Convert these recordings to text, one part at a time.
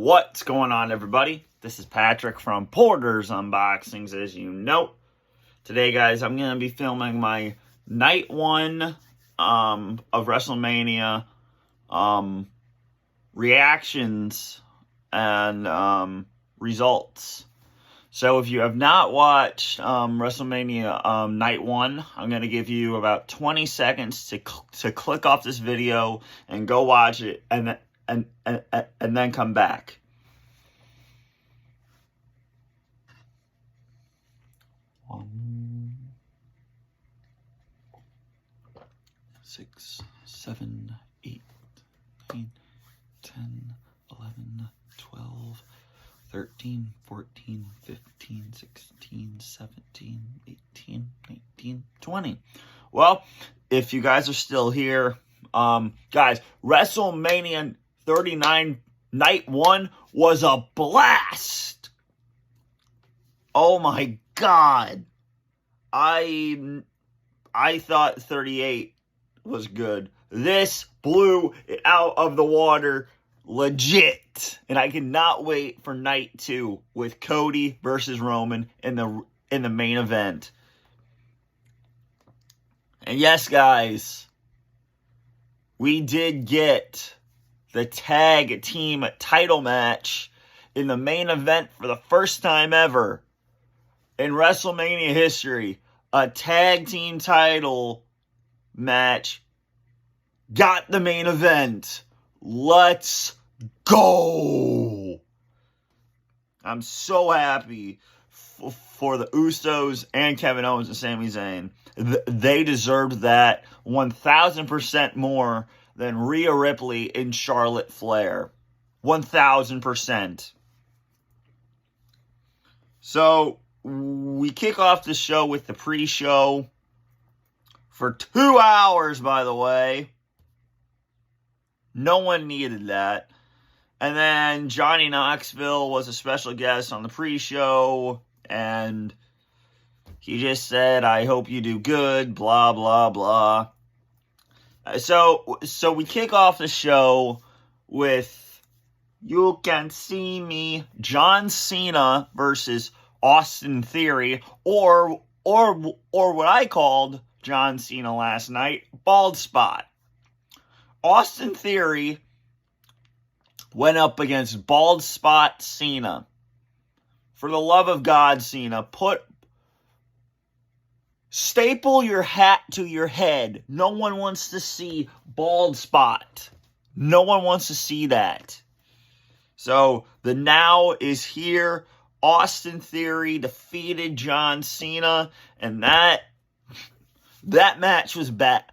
What's going on, everybody? This is Patrick from Porter's Unboxings, as you know. Today, guys, I'm going to be filming my night one of WrestleMania reactions and results. So if you have not watched WrestleMania night one, I'm going to give you about 20 seconds to click off this video and go watch it and then come back. One, 6, 7, 8, 9, 10, 11, 12, 13, 14, 15, 16, 17, 18, 19, 20. Well, if you guys are still here, guys, WrestleMania 39 night one was a blast. Oh my God. I thought 38 was good. This blew it out of the water legit. And I cannot wait for night two with Cody versus Roman in the main event. And yes, guys, we did get the tag team title match in the main event for the first time ever in WrestleMania history. A tag team title match got the main event. Let's go! I'm so happy for the Usos and Kevin Owens and Sami Zayn. They deserved that 1,000% more than Rhea Ripley and Charlotte Flair. 1,000%. So, we kick off the show with the pre-show for 2 hours, by the way. No one needed that. And then Johnny Knoxville was a special guest on the pre-show, and he just said, "I hope you do good," blah, blah, blah. So we kick off the show with "You Can See Me," John Cena versus Austin Theory, or what I called John Cena last night, Bald Spot. Austin Theory went up against Bald Spot Cena. For the love of God, Cena, staple your hat to your head. No one wants to see Bald Spot. No one wants to see that. So, the now is here. Austin Theory defeated John Cena, and that match was bad.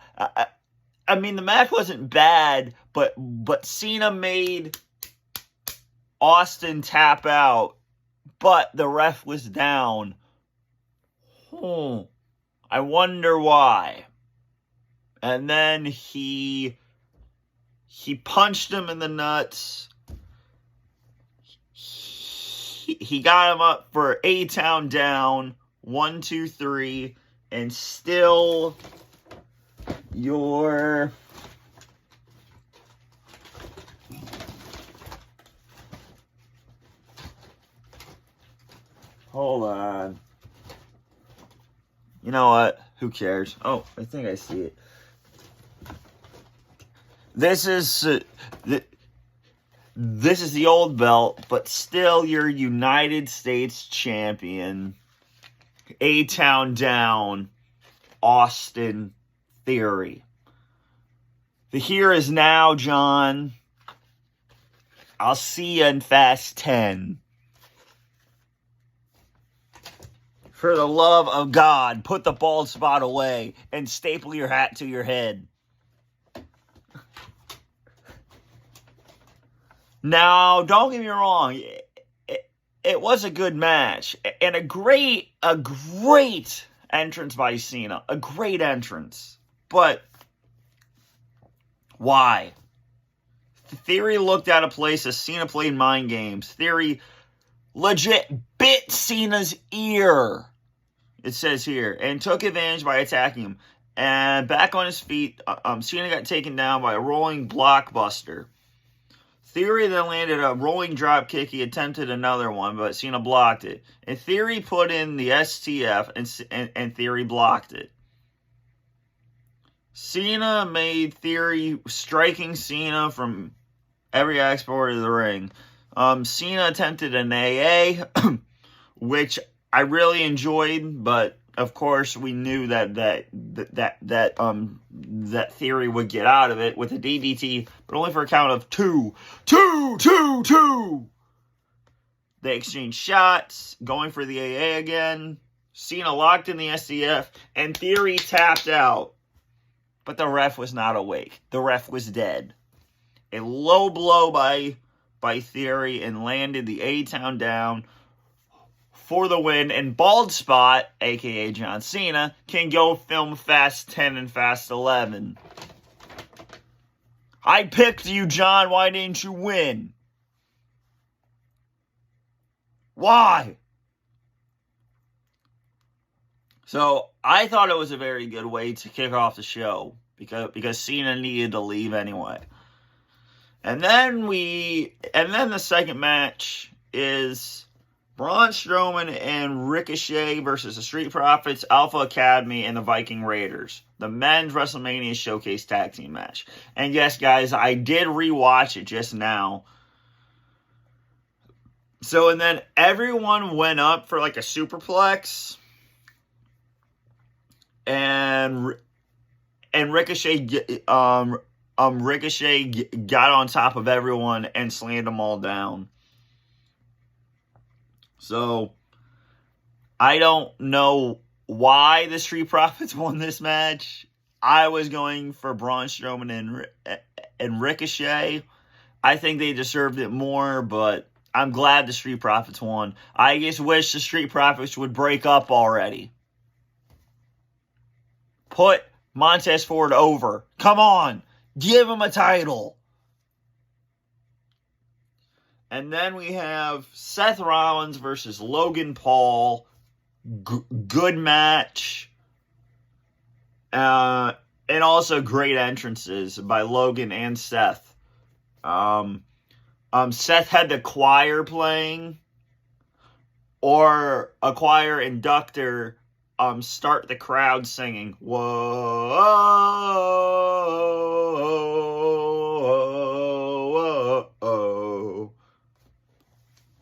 I mean, the match wasn't bad, but Cena made Austin tap out, but the ref was down. I wonder why. And then he punched him in the nuts. He got him up for A-Town down. 1, 2, 3. And still your hold on. You know what? Who cares? Oh, I think I see it. This is the old belt, but still your United States champion. A-Town down, Austin Theory. The here is now, John. I'll see you in Fast 10. For the love of God, put the bald spot away and staple your hat to your head. Now, don't get me wrong. It was a good match. And a great entrance by Cena. A great entrance. But why? Theory looked out of place as Cena played mind games. Theory legit bit Cena's ear, it says here, and took advantage by attacking him. And back on his feet, Cena got taken down by a rolling blockbuster. Theory then landed a rolling drop kick. He attempted another one, but Cena blocked it. And Theory put in the STF, and Theory blocked it. Cena made Theory, striking Cena from every aspect of the ring. Cena attempted an AA, which I really enjoyed, but of course we knew that Theory would get out of it with a DDT, but only for a count of 2. They exchanged shots, going for the AA again. Cena locked in the SCF, and Theory tapped out. But the ref was not awake. The ref was dead. A low blow by Theory and landed the A-Town down for the win. And Bald Spot, a.k.a. John Cena, can go film Fast 10 and Fast 11. I picked you, John. Why didn't you win? Why? So I thought it was a very good way to kick off the show because Cena needed to leave anyway. And then the second match is Braun Strowman and Ricochet versus the Street Profits, Alpha Academy, and the Viking Raiders. The men's WrestleMania Showcase Tag Team match. And yes, guys, I did rewatch it just now. So, and then everyone went up for like a superplex. And Ricochet got on top of everyone and slammed them all down. So I don't know why the Street Profits won this match. I was going for Braun Strowman and Ricochet. I think they deserved it more, but I'm glad the Street Profits won. I just wish the Street Profits would break up already. Put Montez Ford over. Come on. Give him a title. And then we have Seth Rollins versus Logan Paul. Good match. And also great entrances by Logan and Seth. Seth had the choir playing. Or a choir inductor start the crowd singing, whoa, whoa, whoa.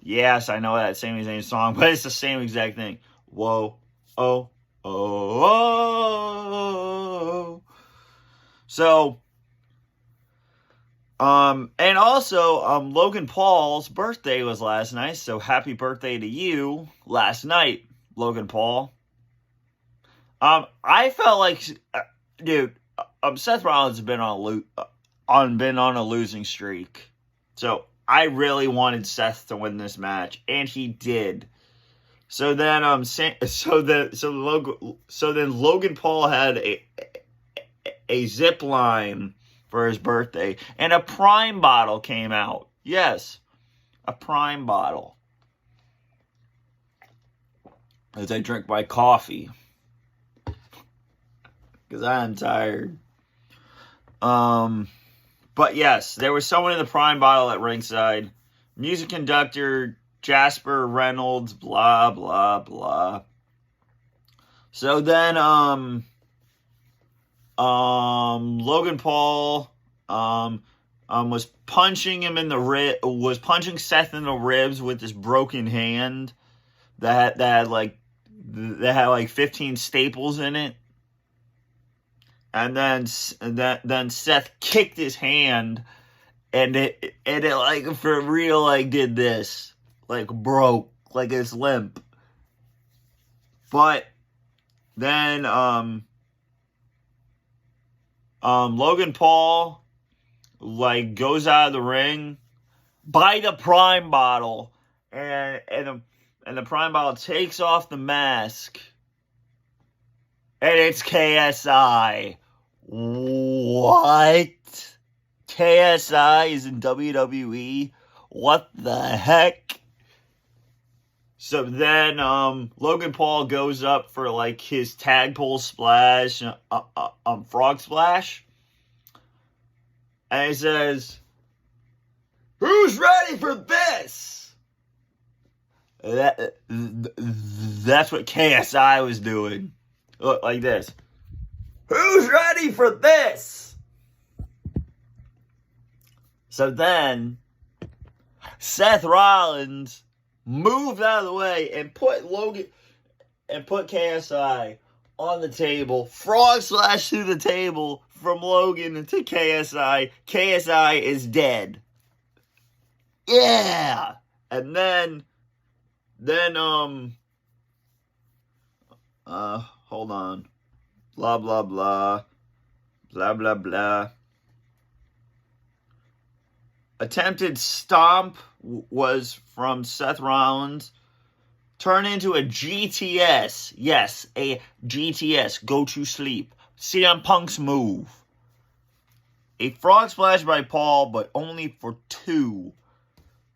Yes, I know that same song, but it's the same exact thing. Whoa, oh, oh, oh. So, and also, Logan Paul's birthday was last night, so happy birthday to you last night, Logan Paul. I felt like, dude, Seth Rollins has been on a losing streak, so I really wanted Seth to win this match, and he did. So then, Logan Paul had a zip line for his birthday, and a Prime bottle came out. Yes, a Prime bottle. As I drink my coffee. Because I'm tired. But yes, there was someone in the Prime bottle at ringside. Music conductor, Jasper Reynolds, blah, blah, blah. So then, Logan Paul, was punching him in the was punching Seth in the ribs with this broken hand that had like 15 staples in it. And then Seth kicked his hand, and it like for real like did this, like broke, like it's limp. But then Logan Paul like goes out of the ring by the Prime bottle, and the Prime bottle takes off the mask, and it's KSI. What? KSI is in WWE? What the heck? So then Logan Paul goes up for like his tadpole splash, frog splash. And he says, Who's ready for this? That's what KSI was doing. Look like this. Who's ready for this? So then, Seth Rollins moved out of the way and put KSI on the table. Frog slash through the table from Logan to KSI. KSI is dead. Yeah. And then hold on. Blah, blah, blah. Blah, blah, blah. Attempted stomp was from Seth Rollins. Turn into a GTS. Yes, a GTS. Go to sleep. CM Punk's move. A frog splash by Paul, but only for 2.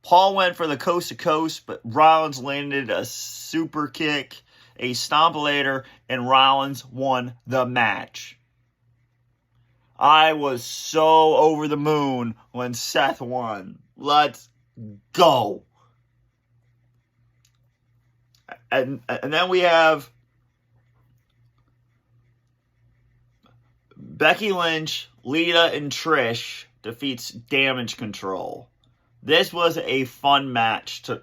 Paul went for the coast to coast, but Rollins landed a super kick, a stomp later, and Rollins won the match. I was so over the moon when Seth won. Let's go. And then we have Becky Lynch, Lita, and Trish defeats Damage Control. This was a fun match to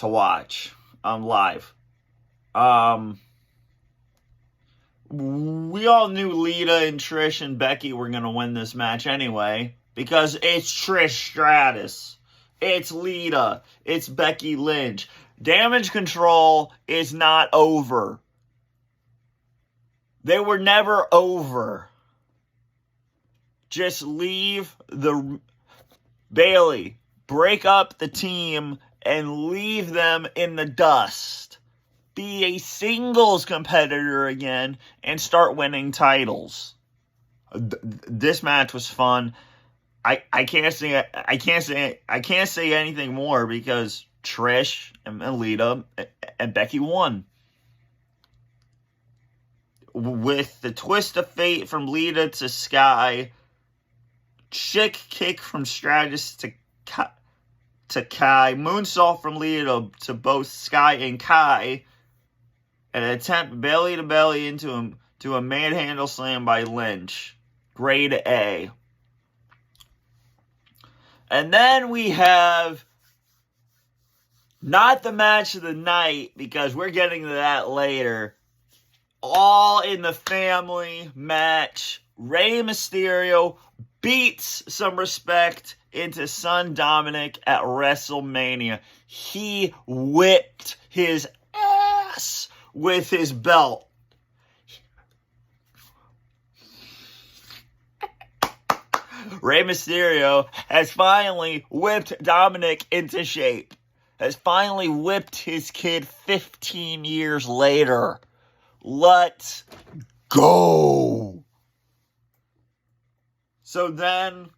watch live. We all knew Lita and Trish and Becky were going to win this match anyway, because it's Trish Stratus. It's Lita. It's Becky Lynch. Damage Control is not over. They were never over. Just leave the Bayley, break up the team, and leave them in the dust. Be a singles competitor again and start winning titles. This match was fun. I can't say anything more because Trish and Lita and Becky won. With the twist of fate from Lita to Sky, chick kick from Stratus to Kai, moonsault from Lita to both Sky and Kai, and an attempt belly to belly into a manhandle slam by Lynch. Grade A. And then we have not the match of the night, because we're getting to that later. All in the Family match. Rey Mysterio beats some respect into Son Dominic at WrestleMania. He whipped his ass with his belt. Rey Mysterio has finally whipped Dominic into shape. Has finally whipped his kid 15 years later. Let's go. So then,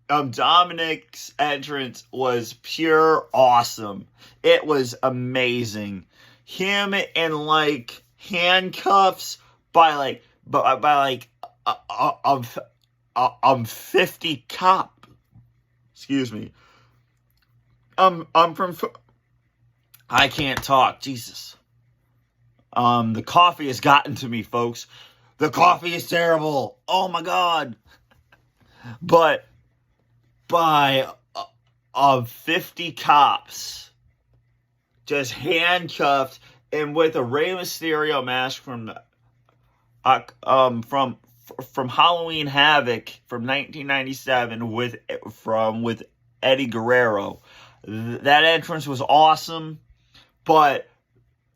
Dominic's entrance was pure awesome. It was amazing. Him in handcuffs by 50 cop. Excuse me. I can't talk. Jesus. The coffee has gotten to me, folks. The coffee is terrible. Oh my God. But by 50 cops, just handcuffed, and with a Rey Mysterio mask from Halloween Havoc from 1997 with Eddie Guerrero. That entrance was awesome, but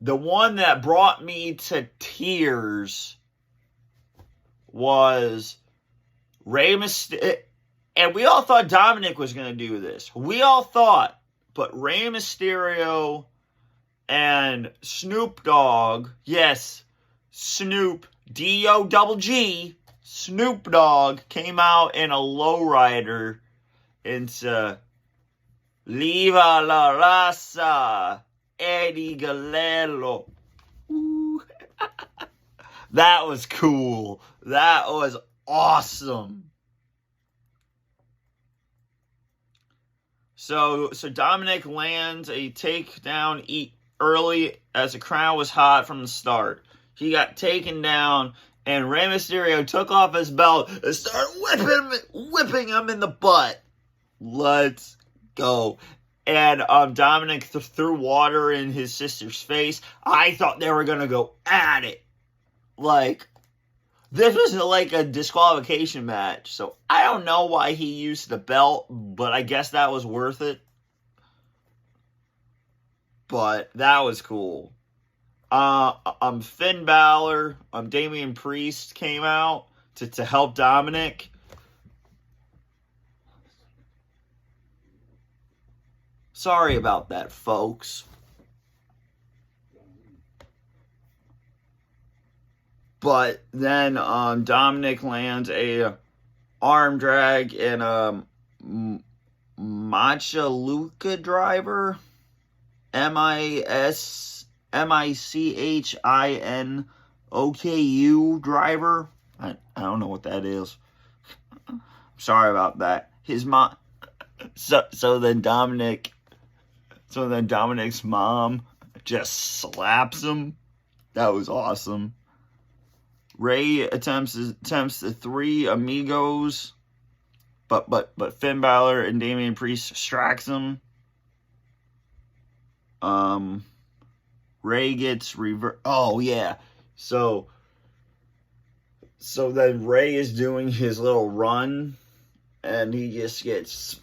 the one that brought me to tears was Rey Mysterio. And we all thought Dominic was going to do this. We all thought. But Rey Mysterio and Snoop Dogg, yes, Snoop, D-O-double-G, Snoop Dogg came out in a lowrider into Viva la Raza, Eddie Guerrero. That was cool. That was awesome. So Dominic lands a takedown early as the crowd was hot from the start. He got taken down, and Rey Mysterio took off his belt and started whipping him in the butt. Let's go. And Dominic threw water in his sister's face. I thought they were going to go at it. Like, this was like a disqualification match, so I don't know why he used the belt, but I guess that was worth it. But that was cool. Finn Balor, Damian Priest came out to help Dominic. Sorry about that, folks. But then Dominic lands a arm drag and a Machaluka driver. MichinOku driver. I don't know what that is. Sorry about that. His mom. So then Dominic's mom just slaps him. That was awesome. Rey attempts the three amigos, but Finn Balor and Damian Priest distracts him. Rey gets reversed. Oh yeah, so then Rey is doing his little run, and he just gets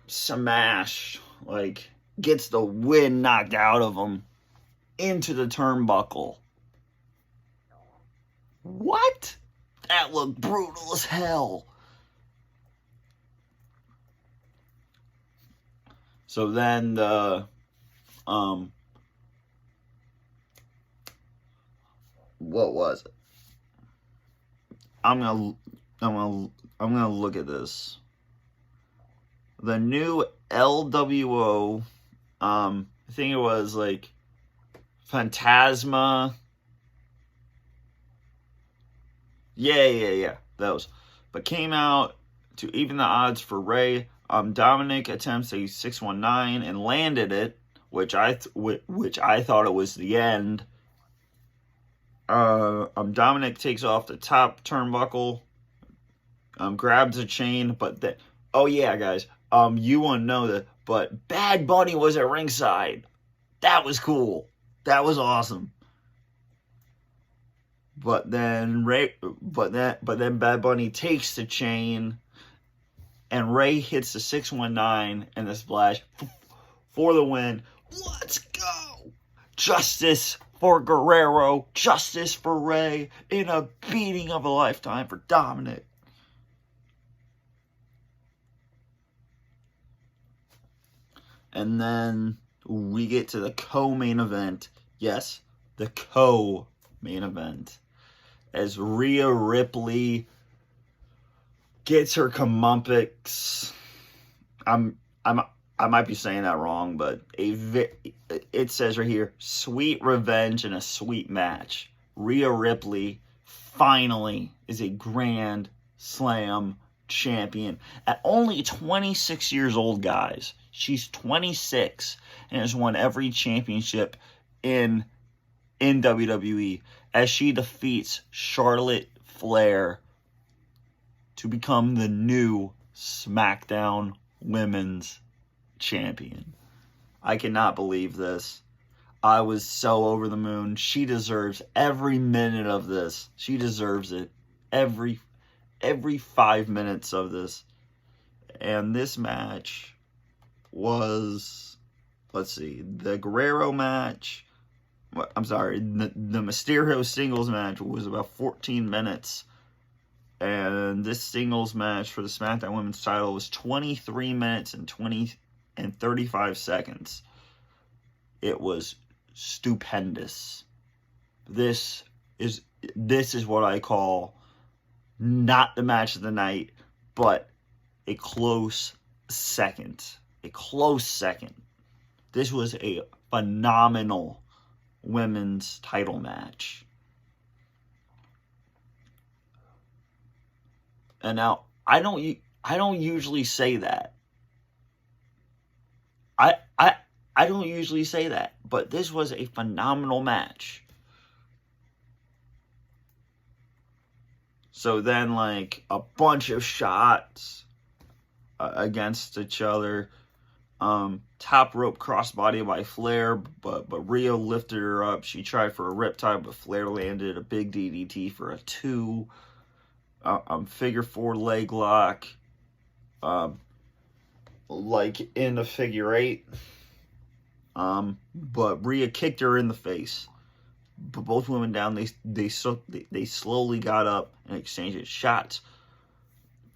smashed, like gets the wind knocked out of him into the turnbuckle. What? That looked brutal as hell. So then the what was it? I'm gonna look at this. The new LWO, I think it was like Phantasma. Yeah, those. But came out to even the odds for Rey. Dominic attempts a 619 and landed it, which I thought it was the end. Dominic takes off the top turnbuckle, grabs a chain, but then, oh yeah, guys, you won't know that, but Bad Bunny was at ringside. That was cool. That was awesome. But then Bad Bunny takes the chain, and Rey hits the 619 and the splash for the win. Let's go! Justice for Guerrero, justice for Rey, in a beating of a lifetime for Dominic. And then we get to the co-main event. Yes, the co-main event. As Rhea Ripley gets her comeuppance. I might be saying that wrong, but it says right here, sweet revenge and a sweet match. Rhea Ripley finally is a Grand Slam champion at only 26 years old, guys. She's 26 and has won every championship in WWE as she defeats Charlotte Flair to become the new SmackDown Women's Champion. I cannot believe this. I was so over the moon. She deserves every minute of this. She deserves it. Every 5 minutes of this. And this match was, let's see, the Guerrero match. I'm sorry, the Mysterio singles match was about 14 minutes. And this singles match for the SmackDown Women's title was 23 minutes and 35 seconds. It was stupendous. This is what I call not the match of the night, but a close second. A close second. This was a phenomenal women's title match. And now I don't usually say that. I don't usually say that, but this was a phenomenal match. So then, like, a bunch of shots against each other. Top rope crossbody by Flair, but Rhea lifted her up. She tried for a riptide, but Flair landed a big DDT for a 2. Figure 4 leg lock. Like in a figure 8. But Rhea kicked her in the face. But both women down. They slowly got up and exchanged shots.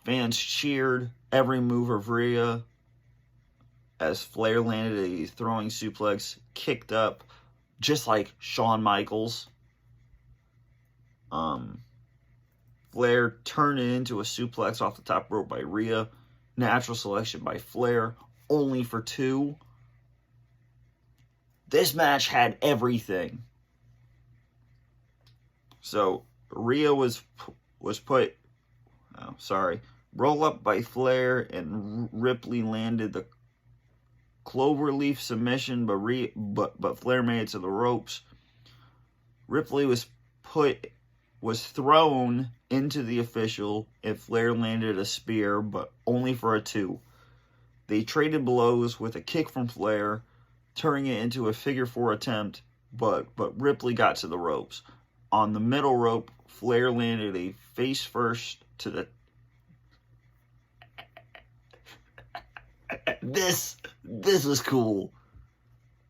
Fans cheered every move of Rhea as Flair landed a throwing suplex, kicked up, just like Shawn Michaels. Flair turned it into a suplex off the top rope by Rhea. Natural selection by Flair, only for 2. This match had everything. So Rhea was put. Oh, sorry. Roll up by Flair, and Ripley landed the cloverleaf submission, but Flair made it to the ropes. Ripley was thrown into the official, and Flair landed a spear, but only for a 2. They traded blows with a kick from Flair, turning it into a figure 4 attempt, but Ripley got to the ropes. On the middle rope, Flair landed a face first to the... This was cool.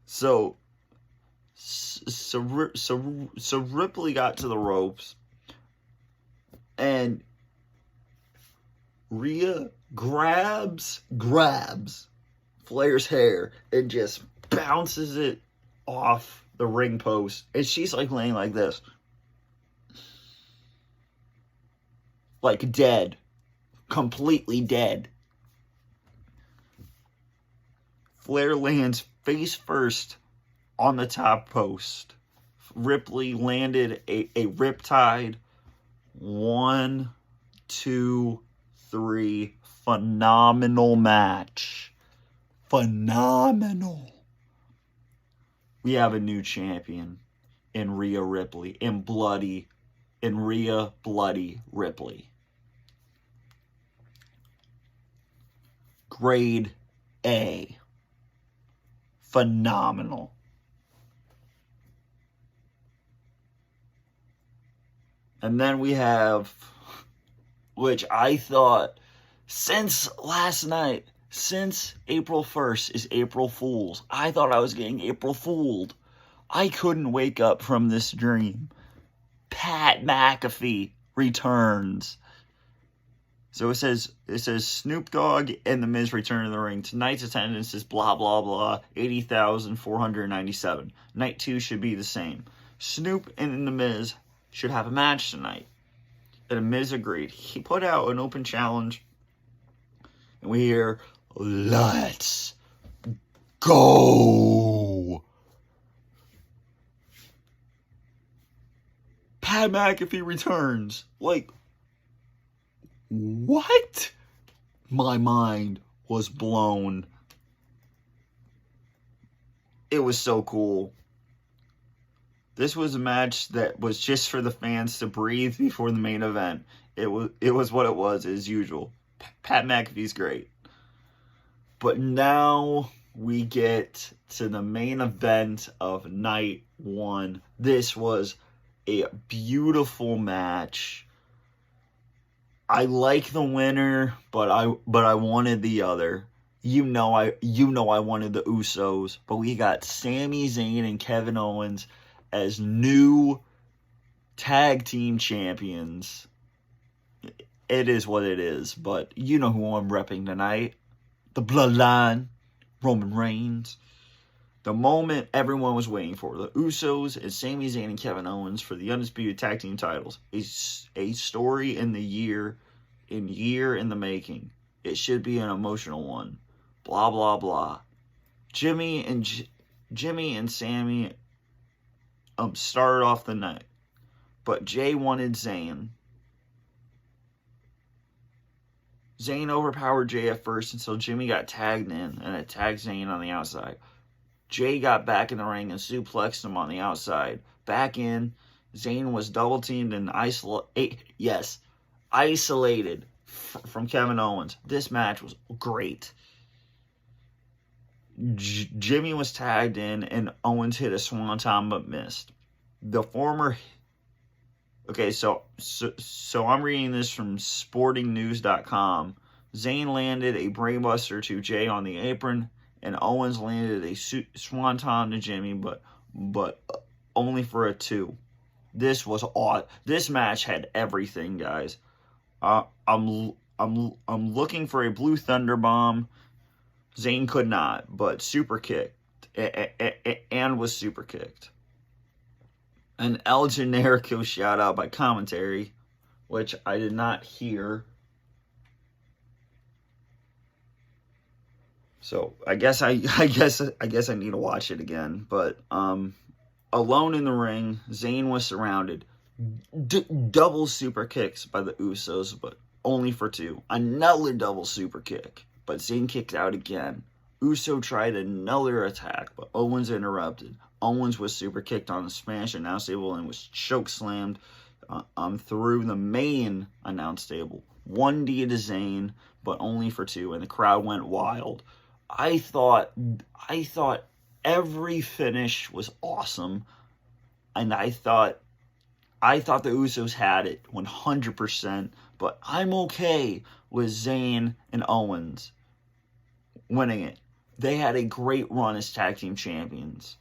So Ripley got to the ropes, and Rhea grabs Flair's hair and just bounces it off the ring post, and she's like laying like this, like dead, completely dead. Flair lands face first on the top post. Ripley landed a riptide. 1, 2, 3. Phenomenal match. Phenomenal. We have a new champion in Rhea Ripley. In Rhea Bloody Ripley. Grade A. Phenomenal. And then we have, which I thought, since last night, since April 1st is April Fool's, I thought I was getting April Fooled. I couldn't wake up from this dream. Pat McAfee returns. So it says Snoop Dogg and The Miz return to the ring. Tonight's attendance is blah, blah, blah, 80,497. Night 2 should be the same. Snoop and The Miz should have a match tonight. And The Miz agreed. He put out an open challenge. And we hear, let's go. Pat McAfee returns. Like, what? My mind was blown. It was so cool. This was a match that was just for the fans to breathe before the main event. It was what it was, as usual. Pat McAfee's great. But now we get to the main event of night 1. This was a beautiful match. I like the winner, but I wanted the other. You know I wanted the Usos, but we got Sami Zayn and Kevin Owens as new tag team champions. It is what it is, but you know who I'm repping tonight. The Bloodline, Roman Reigns. The moment everyone was waiting for. The Usos and Sami Zayn and Kevin Owens for the Undisputed Tag Team titles. A story in the year in the making. It should be an emotional one. Blah, blah, blah. Jimmy and Sami started off the night. But Jay wanted Zayn. Zayn overpowered Jay at first until Jimmy got tagged in and attacked Zayn on the outside. Jay got back in the ring and suplexed him on the outside. Back in, Zayn was double teamed and isolated from Kevin Owens. This match was great. Jimmy was tagged in and Owens hit a swanton but missed. The former... Okay, so I'm reading this from sportingnews.com. Zayn landed a brainbuster to Jay on the apron, and Owens landed a swanton to Jimmy, but only for a 2. This was odd. This match had everything, guys. I'm looking for a blue thunder bomb. Zayn could not, but super kicked and was super kicked. An El Generico shout out by commentary, which I did not hear. So I guess I need to watch it again. But alone in the ring, Zayn was surrounded. Double super kicks by the Usos, but only for 2. Another double super kick, but Zayn kicked out again. Uso tried another attack, but Owens interrupted. Owens was super kicked on the Spanish announce table and was choke slammed through the main announce table. 1D to Zayn, but only for 2, and the crowd went wild. I thought every finish was awesome, and I thought the Usos had it 100%, but I'm okay with Zayn and Owens winning it. They had a great run as tag team champions.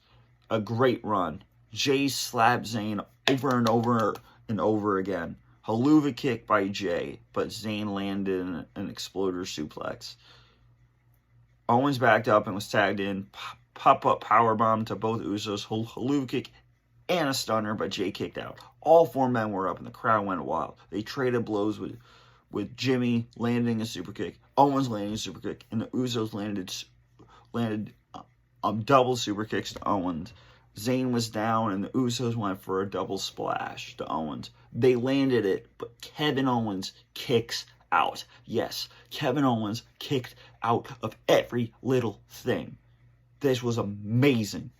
A great run. Jay slapped Zayn over and over and over again. Haluva kick by Jay, but Zayn landed an exploder suplex. Owens backed up and was tagged in. Pop-up powerbomb to both Usos. Haluva kick and a stunner, but Jay kicked out. All 4 men were up and the crowd went wild. They traded blows with Jimmy landing a super kick, Owens landing a super kick, and the Usos landed double super kicks to Owens. Zayn was down and the Usos went for a double splash to Owens. They landed it, but Kevin Owens kicks out. Yes, Kevin Owens kicked out of every little thing. This was amazing.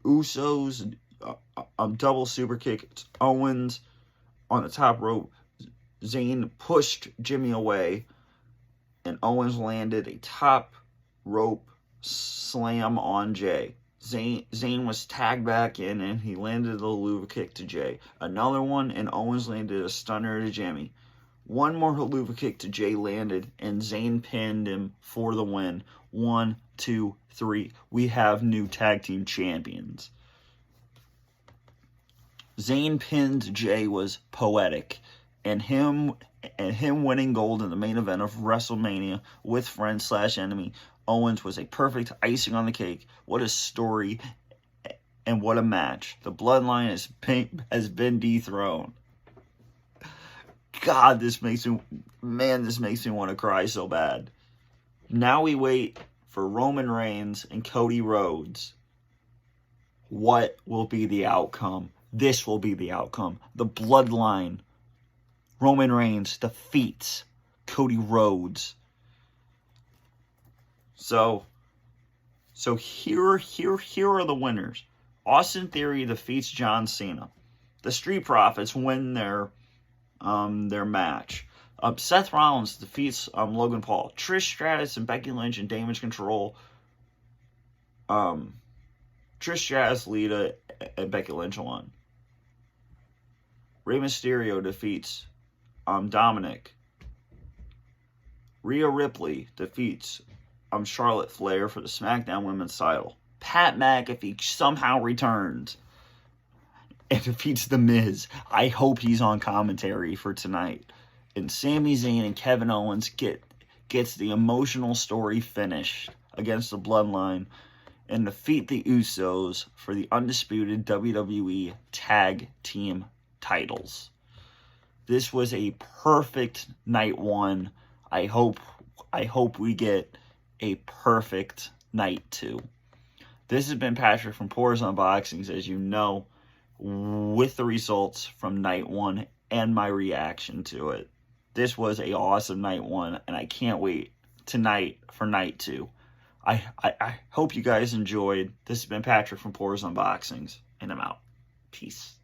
Usos double super kick to Owens on the top rope. Zayn pushed Jimmy away, and Owens landed a top rope slam on Jay. Zayn was tagged back in, and he landed the Haluva kick to Jay. Another one, and Owens landed a stunner to Jimmy. One more Haluva kick to Jay landed, and Zayn pinned him for the win. 1, 2, 3. We have new tag team champions. Zayn pinned Jay was poetic, and him winning gold in the main event of WrestleMania with friend/enemy Owens was a perfect icing on the cake. What a story and what a match. The bloodline has been dethroned. God, this makes me want to cry so bad. Now we wait for Roman Reigns and Cody Rhodes. What will be the outcome? This will be the outcome. The bloodline. Roman Reigns defeats Cody Rhodes. So here are the winners. Austin Theory defeats John Cena. The Street Profits win their match. Seth Rollins defeats Logan Paul. Trish Stratus and Becky Lynch and Damage Control. Trish Stratus, Lita, and Becky Lynch won. Rey Mysterio defeats Dominic. Rhea Ripley defeats Charlotte Flair for the SmackDown Women's title. Pat McAfee somehow returns and defeats The Miz. I hope he's on commentary for tonight. And Sami Zayn and Kevin Owens gets the emotional story finished against the Bloodline and defeat the Usos for the undisputed WWE Tag Team titles. This was a perfect night 1. I hope we get a perfect night 2. This has been Patrick from Pours Unboxings, as you know, with the results from night 1 and my reaction to it. this was a awesome night 1, and I can't wait tonight for night 2. I hope you guys enjoyed. This has been Patrick from Pours Unboxings, and I'm out. Peace.